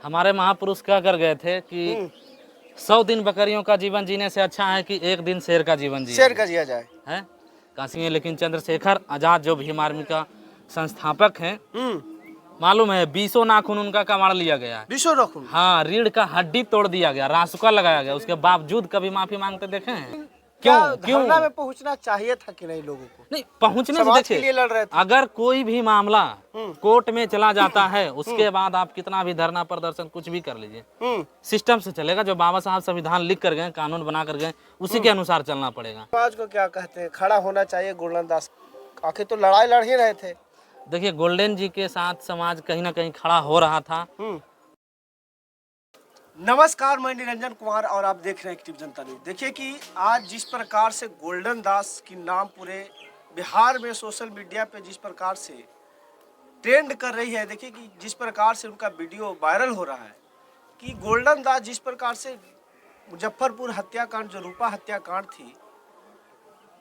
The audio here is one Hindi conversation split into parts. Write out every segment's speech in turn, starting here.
हमारे महापुरुष क्या कर गए थे कि 100 दिन बकरियों का जीवन जीने से अच्छा है कि एक दिन शेर का जीवन जिया शेयर का जिया जाए। है। काशी में लेकिन चंद्रशेखर आजाद जो भीम आर्मी का संस्थापक हैं, मालूम है 20 नाखून उनका कमाड़ लिया गया है। 20 रखूं। हाँ, रीढ़ का हड्डी तोड़ दिया गया, रासुका लगाया गया, उसके बावजूद कभी माफी मांगते देखे हैं? क्या क्यों धरना में पहुंचना चाहिए था कि नहीं लोगों को? नहीं पहुंचने से समाज के लिए देखिए, लड़ रहे थे। अगर कोई भी मामला कोर्ट में चला जाता है उसके बाद आप कितना भी धरना प्रदर्शन कुछ भी कर लीजिए, सिस्टम से चलेगा। जो बाबा साहब संविधान लिख कर गए, कानून बना कर गए, उसी के अनुसार चलना पड़ेगा। समाज को क्या कहते हैं, खड़ा होना चाहिए गोल्डन दास? आखिर तो लड़ाई लड़ ही रहे थे। देखिए, गोल्डन जी के साथ समाज कहीं ना कहीं खड़ा हो रहा था। नमस्कार, मैं निरंजन कुमार और आप देख रहे हैं एक्टिव जनता न्यूज। देखिए कि आज जिस प्रकार से गोल्डन दास की नाम पूरे बिहार में सोशल मीडिया पे जिस प्रकार से ट्रेंड कर रही है, देखिए कि जिस प्रकार से उनका वीडियो वायरल हो रहा है कि गोल्डन दास जिस प्रकार से मुजफ्फरपुर हत्याकांड, जो रूपा हत्याकांड थी,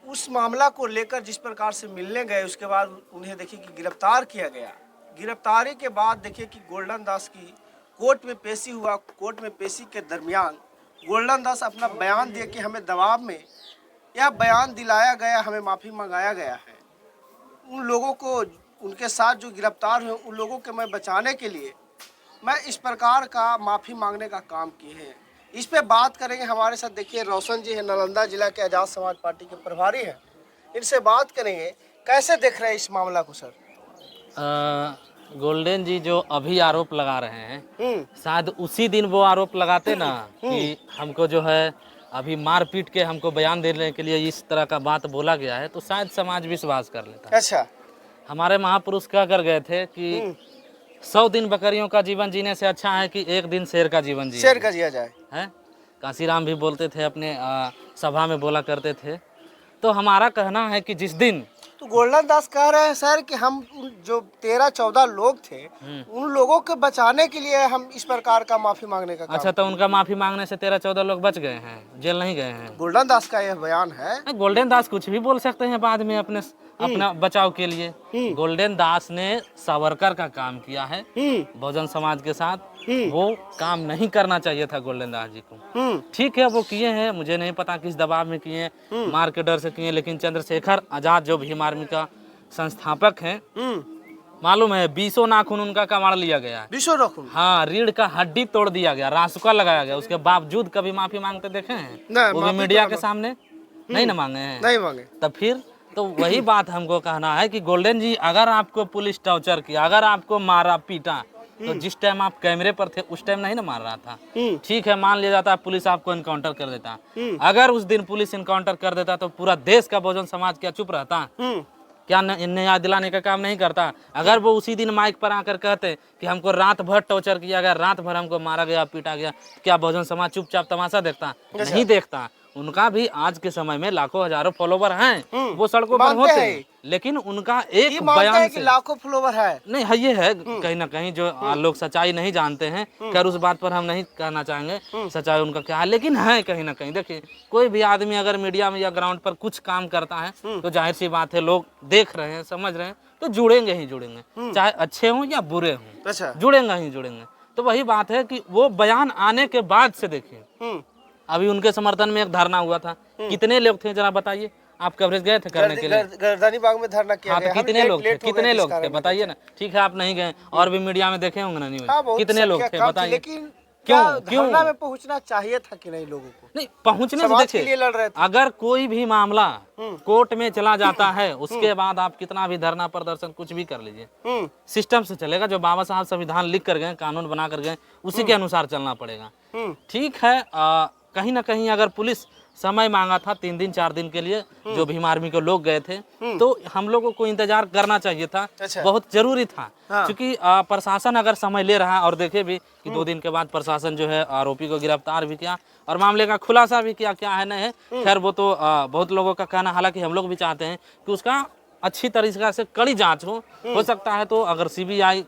उस मामला को लेकर जिस प्रकार से मिलने गए, उसके बाद उन्हें देखिए कि गिरफ्तार किया गया। गिरफ्तारी के बाद देखिए कि गोल्डन दास की कोर्ट में पेशी हुआ। कोर्ट में पेशी के दरमियान गोल्डन दास अपना बयान दे के हमें दबाव में यह बयान दिलाया गया, हमें माफ़ी मंगाया गया है। उन लोगों को, उनके साथ जो गिरफ्तार हुए, उन लोगों के मैं बचाने के लिए मैं इस प्रकार का माफ़ी मांगने का काम किए हैं। इस पे बात करेंगे। हमारे साथ देखिए रोशन जी है, नालंदा जिला के आज़ाद समाज पार्टी के प्रभारी हैं। इनसे बात करेंगे, कैसे देख रहे हैं इस मामला को सर? गोल्डन जी जो अभी आरोप लगा रहे हैं, शायद उसी दिन वो आरोप लगाते ना कि हमको जो है अभी मार पीट के हमको बयान देने के लिए इस तरह का बात बोला गया है, तो शायद समाज विश्वास कर लेता। अच्छा, हमारे महापुरुष क्या कर गए थे कि 100 दिन बकरियों का जीवन जीने से अच्छा है कि एक दिन शेर का जीवन जिया शेयर का जिया जाए है। काशीराम भी बोलते थे, अपने सभा में बोला करते थे। तो हमारा कहना है कि जिस दिन तो गोल्डन दास कह रहे हैं सर कि हम जो 13-14 लोग थे, उन लोगों के बचाने के लिए हम इस प्रकार का माफी मांगने का काम। अच्छा, तो उनका माफी मांगने से 13-14 लोग बच गए हैं, जेल नहीं गए हैं? गोल्डन दास का यह बयान है। गोल्डन दास कुछ भी बोल सकते हैं बाद में अपना बचाव के लिए। गोल्डन दास ने सावरकर का काम किया है बहुजन समाज के साथ, वो काम नहीं करना चाहिए था गोल्डन दास जी को। ठीक है, वो किए हैं, मुझे नहीं पता किस दबाव में किए हैं, मार के डर से किए, लेकिन चंद्रशेखर आजाद जो भीम आर्मी का संस्थापक हैं, मालूम है 20 नाखून उनका कमाड़ लिया गया है। 20 रखूं। हाँ, रीढ़ का हड्डी तोड़ दिया गया, रासुका लगाया गया, उसके बावजूद कभी माफी मांगते देखे हैं? वो भी मीडिया के सामने नहीं ना मांगे हैं। नहीं मांगे। तब फिर तो वही बात हमको कहना है कि गोल्डन जी, अगर आपको पुलिस टॉर्चर किया, अगर आपको मारा पीटा, तो जिस टाइम आप कैमरे पर थे उस टाइम नहीं ना मार रहा था। ठीक है, मान लिया जाता पुलिस आपको इनकाउंटर कर देता। अगर उस दिन पुलिस इनकाउंटर कर देता तो पूरा देश का बहुजन समाज क्या चुप रहता? क्या न्याय दिलाने का काम नहीं करता? अगर वो उसी दिन माइक पर आकर कहते कि हमको रात भर टॉर्चर किया गया, रात भर हमको मारा गया, पीटा गया, क्या बहुजन समाज चुपचाप तमाशा देखता? नहीं देखता। उनका भी आज के समय में लाखों हजारों फॉलोवर हैं, वो सड़कों पर होते हैं, लेकिन उनका एक बयान से लाखों फॉलोवर है नहीं है। ये है कहीं ना कहीं जो लोग सच्चाई नहीं जानते हैं, खैर उस बात पर हम नहीं कहना चाहेंगे सच्चाई उनका क्या है, लेकिन है कहीं ना कहीं। देखिए, कोई भी आदमी अगर मीडिया में या ग्राउंड पर कुछ काम करता है तो जाहिर सी बात है लोग देख रहे हैं, समझ रहे हैं, तो जुड़ेंगे ही जुड़ेंगे, चाहे अच्छे हों या बुरे हों। अच्छा, जुड़ेंगे ही जुड़ेंगे। तो वही बात है कि वो बयान आने के बाद से देखिए, अभी उनके समर्थन में एक धरना हुआ था, कितने लोग थे जरा बताइए? आप कवरेज गए थे करने के लिए? गर्दनी बाग में धरना किया हाँ, गया। तो कितने लोग थे? कितने लोग थे बताइए ना? ठीक है, आप नहीं गए, और भी मीडिया में देखे होंगे ना न्यूज़, कितने लोग थे बताइए? लेकिन क्यों धरना में पहुंचना चाहिए था कि नहीं लोगों को? नहीं पहुंचने से देखिए, लड़ रहे थे। अगर कोई भी मामला कोर्ट में चला जाता है उसके बाद आप कितना भी धरना प्रदर्शन कुछ भी कर लीजिए, सिस्टम से चलेगा। जो बाबा साहब संविधान लिख कर गए, कानून बना कर गए, उसी के अनुसार चलना पड़ेगा। ठीक है, कहीं ना कहीं अगर पुलिस समय मांगा था 3 दिन 4 दिन के लिए, जो भीम आर्मी के लोग गए थे, तो हम लोगों को इंतजार करना चाहिए था। अच्छा। बहुत जरूरी था। हाँ। क्योंकि प्रशासन अगर समय ले रहा है, और देखे भी कि 2 दिन के बाद प्रशासन जो है आरोपी को गिरफ्तार भी किया और मामले का खुलासा भी किया, क्या है नहीं है, खैर वो तो बहुत लोगों का कहना, हालांकि हम लोग भी चाहते हैं कि उसका अच्छी तरीके से कड़ी जांच हो सकता है तो अगर सीबीआई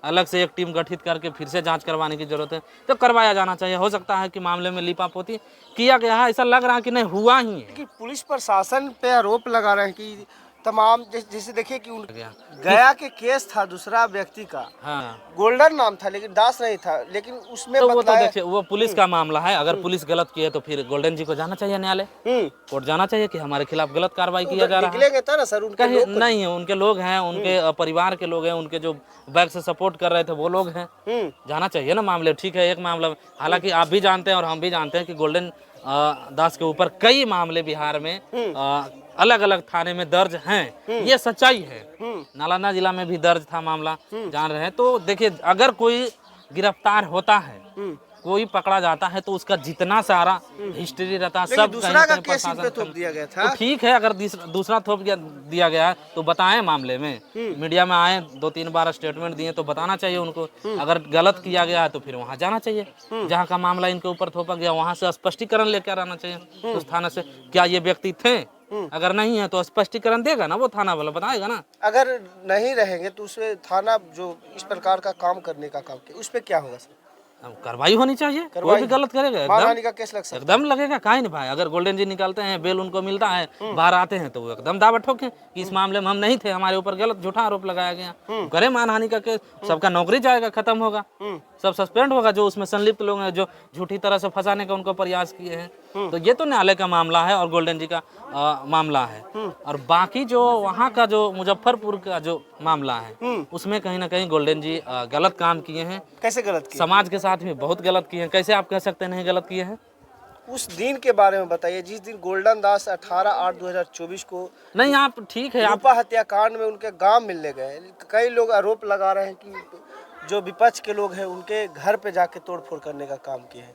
अलग से एक टीम गठित करके फिर से जांच करवाने की जरूरत है तो करवाया जाना चाहिए। हो सकता है कि मामले में लीपापोती किया गया है, ऐसा लग रहा है कि नहीं हुआ ही है। कि पुलिस प्रशासन पे आरोप लगा रहे हैं कि तमाम जैसे देखिए कि गया। गया के केस था दूसरा व्यक्ति का, हाँ गोल्डन नाम था लेकिन दास नहीं था, लेकिन उसमें तो वो तो बतलाया। देखिए वो पुलिस का मामला है। अगर पुलिस गलत की है तो फिर गोल्डन जी को जाना चाहिए न्यायालय, कोर्ट जाना चाहिए कि हमारे खिलाफ गलत कार्रवाई किया जा रहा है। निकलेंगे तो ना सर, उनके कहीं लोग नहीं है, उनके लोग हैं, उनके परिवार के लोग हैं, उनके जो बैक से सपोर्ट कर रहे थे वो लोग हैं। जाना चाहिए ना मामले। ठीक है, एक मामला में हालांकि आप भी जानते हैं और हम भी जानते हैं कि गोल्डन दास के ऊपर कई मामले बिहार में अलग अलग थाने में दर्ज हैं। ये सच्चाई है। नालंदा जिला में भी दर्ज था मामला, जान रहे हैं। तो देखिए अगर कोई गिरफ्तार होता है, कोई पकड़ा जाता है तो उसका जितना सारा हिस्ट्री रहता है सब दूसरा का केस इन पे थोप दिया गया था। तो ठीक है, अगर दूसरा थोप दिया गया है तो बताएं मामले में, मीडिया में आए, 2-3 बार स्टेटमेंट दिए तो बताना चाहिए उनको। अगर गलत किया गया है तो फिर वहाँ जाना चाहिए जहाँ का मामला इनके ऊपर थोपा गया, वहाँ से स्पष्टीकरण लेकर आना चाहिए उस थाना से। क्या ये व्यक्ति थे? अगर नहीं है तो स्पष्टीकरण देगा ना वो थाना वाला, बताएगा ना। अगर नहीं रहेंगे तो उसमें थाना जो इस प्रकार का काम करने का काम किया उस पर क्या होगा सर? कार्रवाई होनी चाहिए। कोई भी गलत करेगा मानहानि का केस लग सकता है। एकदम लगेगा, काहे नहीं भाई। अगर गोल्डन जी निकलते हैं, बेल उनको मिलता है, बाहर आते हैं तो वो एकदम दावा ठोके कि इस मामले में हम नहीं थे, हमारे ऊपर गलत झूठा आरोप लगाया गया, करे मानहानि का केस, सबका नौकरी जाएगा, खत्म होगा, सब सस्पेंड होगा जो उसमें संलिप्त लोग हैं, जो झूठी तरह से फंसाने का उनको प्रयास किए हैं। तो ये तो न्यायालय का मामला है और गोल्डन जी का मामला है। और बाकी जो वहाँ का जो मुजफ्फरपुर का जो मामला है उसमें कहीं ना कहीं गोल्डन जी गलत काम किए हैं। कैसे गलत किए? समाज के साथ भी बहुत गलत किए हैं। कैसे आप कह सकते हैं नहीं गलत किए हैं? उस दिन के बारे में बताइए जिस दिन गोल्डन दास 18/8/2024 को नहीं आप ठीक है, आप रूपा हत्याकांड में उनके गांव मिलने गए। कई लोग आरोप लगा रहे हैं कि जो विपक्ष के लोग हैं उनके घर पे जाके तोड़फोड़ करने का काम किए हैं,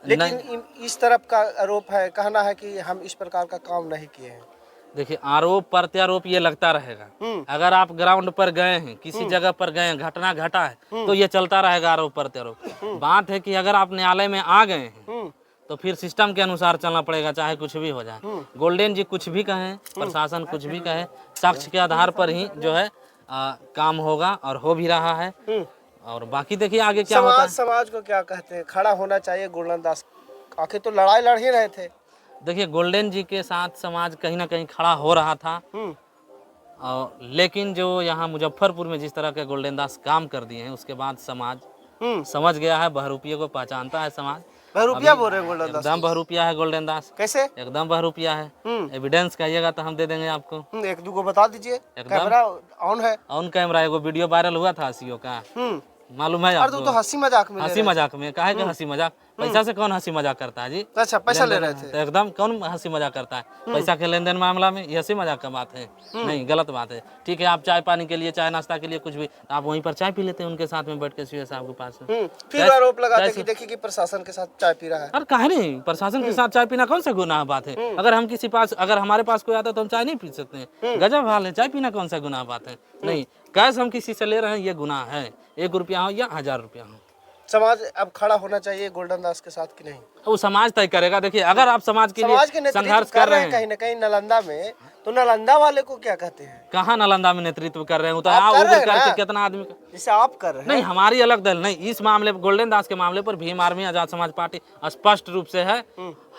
लेकिन इस तरफ का आरोप है, कहना है कि हम इस प्रकार का काम नहीं किए हैं। देखिए आरोप प्रत्यारोप ये लगता रहेगा। अगर आप ग्राउंड पर गए हैं, किसी जगह पर गए हैं, घटना घटा है तो ये चलता रहेगा आरोप प्रत्यारोप। बात है कि अगर आप न्यायालय में आ गए हैं तो फिर सिस्टम के अनुसार चलना पड़ेगा, चाहे कुछ भी हो जाए। गोल्डन जी कुछ भी कहें, प्रशासन कुछ भी कहे, साक्ष्य के आधार पर ही जो है काम होगा और हो भी रहा है। और बाकी देखिए आगे क्या होता है। समाज को क्या कहते हैं, खड़ा होना चाहिए गोल्डन दास, आखिर तो लड़ाई लड़ ही रहे थे। देखिए गोल्डन जी के साथ समाज कहीं ना कहीं खड़ा हो रहा था, और लेकिन जो यहाँ मुजफ्फरपुर में जिस तरह के गोल्डन दास काम कर दिए हैं उसके बाद समाज समझ गया है, बहरूपिये को पहचानता है समाज। बहरूपिया बोल रहे हैं गोल्डन दास? एकदम बहरूपिया है गोल्डन दास। कैसे? एकदम बहरूपिया है। एविडेंस कहिएगा तो हम दे देंगे आपको। 1-2 को बता दीजिए। कैमरा ऑन है? On camera. एगो वीडियो वायरल हुआ था सीओ का, मालूम है आपको? तो हंसी मजाक में, हंसी मजाक में। काहे के हंसी मजाक? पैसा से कौन हंसी मजाक करता है जी? अच्छा, पैसा ले रहे थे तो एकदम कौन हंसी मजाक करता है? पैसा के लेन देन मामला में ये हंसी मजाक का बात है? नहीं, गलत बात है। ठीक है, आप चाय पानी के लिए, चाय नाश्ता के लिए कुछ भी, आप वहीं पर चाय पी लेते हैं उनके साथ में बैठ के सीओ साहब के पास। फिर आरोप लगाते कि देखिए कि प्रशासन के साथ चाय पी रहा है। अरे काहे नहीं, प्रशासन के साथ चाय पीना कौन सा गुनाह बात है? अगर हम किसी पास, अगर हमारे पास कोई आता तो हम चाय नहीं पी सकते हैं? गजब हाल है, चाय पीना कौन सा गुनाह बात है? नहीं, कैश हम किसी से ले रहे हैं ये गुनाह है, 1 रुपया हो या 1000 रुपया हो। समाज अब खड़ा होना चाहिए गोल्डन दास के साथ कि नहीं? वो समाज तय करेगा। देखिए अगर आप समाज के लिए संघर्ष कर रहे हैं कहीं न कहीं नालंदा में, तो नालंदा वाले को क्या कहते हैं? कहाँ नालंदा में नेतृत्व कर रहे हैं? तो आप करके कितना आदमी का? जैसे आप कर रहे हैं। नहीं, हमारी अलग दल नहीं। इस मामले पर, गोल्डन दास के मामले पर भीम आर्मी आजाद समाज पार्टी स्पष्ट रूप से है।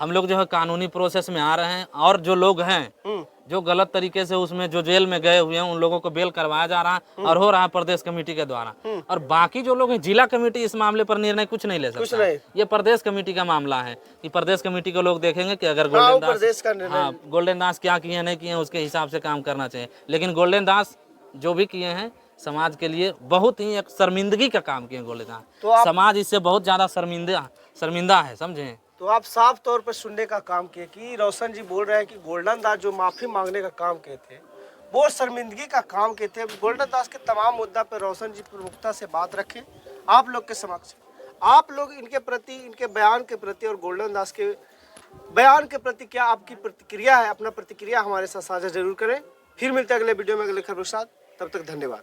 हम लोग जो है कानूनी प्रोसेस में आ रहे हैं, और जो लोग हैं जो गलत तरीके से उसमें जो जेल में गए हुए हैं उन लोगों को बेल करवाया जा रहा है और हो रहा है प्रदेश कमेटी के द्वारा। और बाकी जो लोग हैं, जिला कमेटी इस मामले पर निर्णय कुछ नहीं ले सकता। ये प्रदेश कमेटी का मामला है कि प्रदेश कमेटी के लोग देखेंगे कि अगर गोल्डन दास क्या किए नहीं किए उसके हिसाब से काम करना चाहिए। लेकिन गोल्डन दास जो भी किए हैं समाज के लिए बहुत ही एक शर्मिंदगी का काम किए गोल्डन दास। तो समाज इससे बहुत ज्यादा शर्मिंदा है, समझे? तो आप साफ तौर पर सुनने का काम किए कि रोशन जी बोल रहे हैं कि गोल्डन दास जो माफी मांगने का काम किए थे वो शर्मिंदगी का काम किए थे। गोल्डन दास के तमाम मुद्दा पर रोशन जी प्रमुखता से बात रखें आप लोग के समक्ष। आप लोग इनके प्रति, इनके बयान के प्रति और गोल्डन दास के बयान के प्रति क्या आपकी प्रतिक्रिया है? अपना प्रतिक्रिया हमारे साथ साझा जरूर करें। फिर मिलते हैं अगले वीडियो में अगले खबर के साथ। तब तक धन्यवाद।